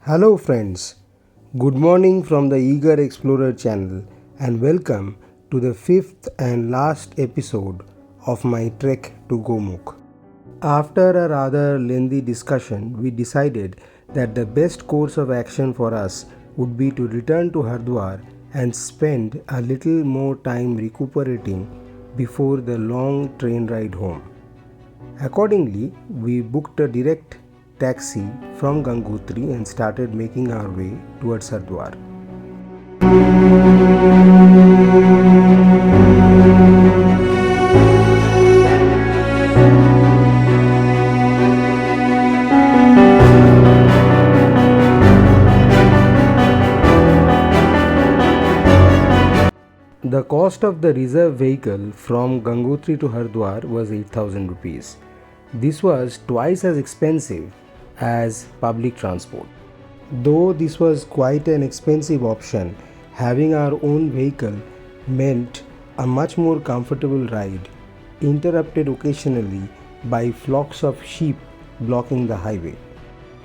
Hello, friends. Good morning from the Eager Explorer channel, and welcome to the fifth and last episode of my trek to Gomukh. After a rather lengthy discussion, we decided that the best course of action for us would be to return to Hardwar and spend a little more time recuperating before the long train ride home. Accordingly, we booked a direct taxi from Gangotri and started making our way towards Hardwar. The cost of the reserve vehicle from Gangotri to Hardwar was 8,000 rupees. This was twice as expensive as public transport. Though this was quite an expensive option, having our own vehicle meant a much more comfortable ride, interrupted occasionally by flocks of sheep blocking the highway.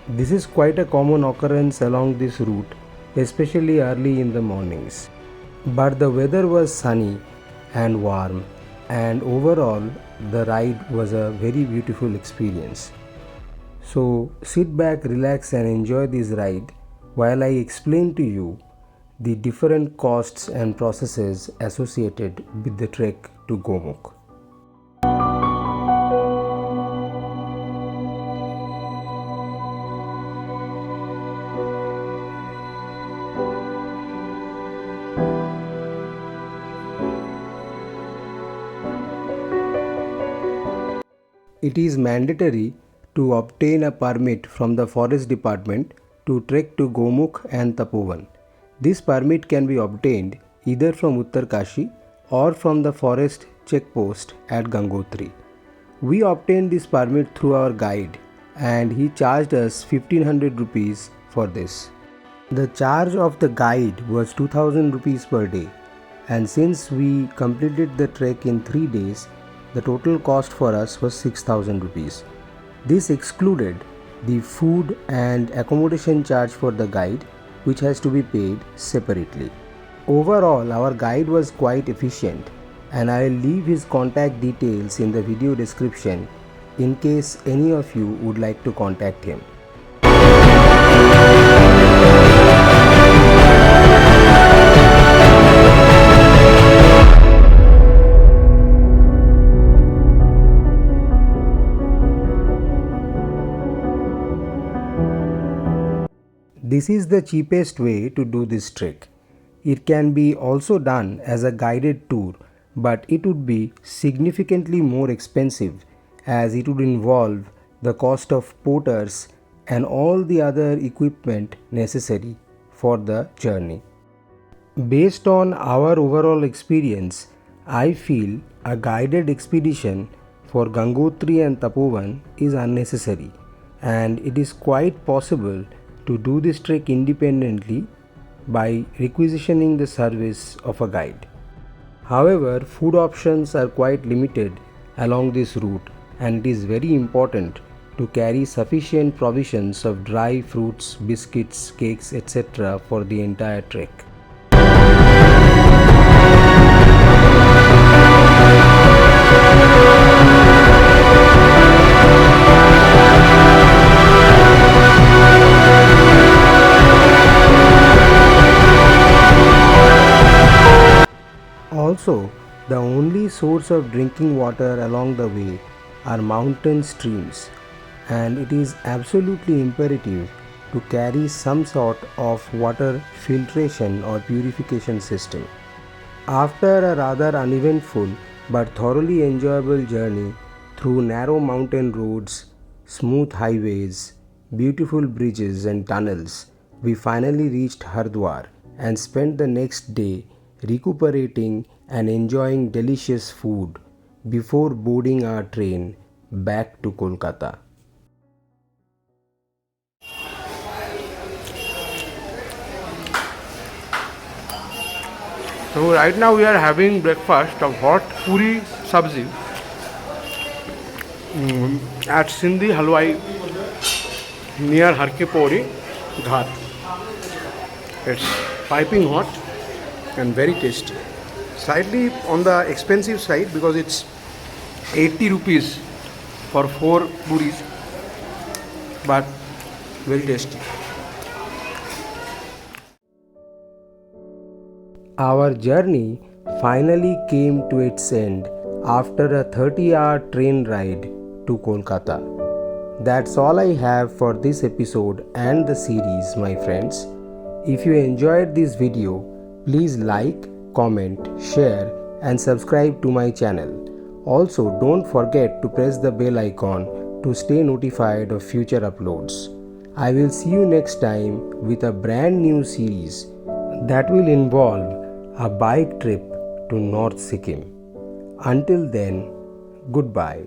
This is quite a common occurrence along this route, especially early in the mornings. But the weather was sunny and warm, and overall the ride was a very beautiful experience. So sit back, relax and enjoy this ride while I explain to you the different costs and processes associated with the trek to Gomukh. It is mandatory to obtain a permit from the forest department to trek to Gomukh and Tapovan. This permit can be obtained either from Uttarkashi or from the forest checkpost at Gangotri. We obtained this permit through our guide and he charged us 1500 rupees for this. The charge of the guide was 2000 rupees per day, and since we completed the trek in 3 days, the total cost for us was 6,000 rupees. This excluded the food and accommodation charge for the guide, which has to be paid separately. Overall, our guide was quite efficient, and I will leave his contact details in the video description in case any of you would like to contact him. This is the cheapest way to do this trek. It can be also done as a guided tour, but it would be significantly more expensive as it would involve the cost of porters and all the other equipment necessary for the journey. Based on our overall experience, I feel a guided expedition for Gangotri and Tapovan is unnecessary, and it is quite possible to do this trek independently by requisitioning the service of a guide. However, food options are quite limited along this route, and it is very important to carry sufficient provisions of dry fruits, biscuits, cakes, etc. for the entire trek. Also, the only source of drinking water along the way are mountain streams, and it is absolutely imperative to carry some sort of water filtration or purification system. After a rather uneventful but thoroughly enjoyable journey through narrow mountain roads, smooth highways, beautiful bridges and tunnels, we finally reached Hardwar and spent the next day recuperating and enjoying delicious food before boarding our train back to Kolkata. So right now we are having breakfast of hot puri sabzi at Sindhi Halwai near Harki Pori. ghat. It's piping hot and very tasty. Slightly on the expensive side because it's 80 rupees for 4 puris, but very tasty. Our journey finally came to its end after a 30-hour train ride to Kolkata. That's all I have for this episode and the series, my friends. If you enjoyed this video, please like, comment, share and subscribe to my channel. Also, don't forget to press the bell icon to stay notified of future uploads. I will see you next time with a brand new series that will involve a bike trip to North Sikkim. Until then, goodbye.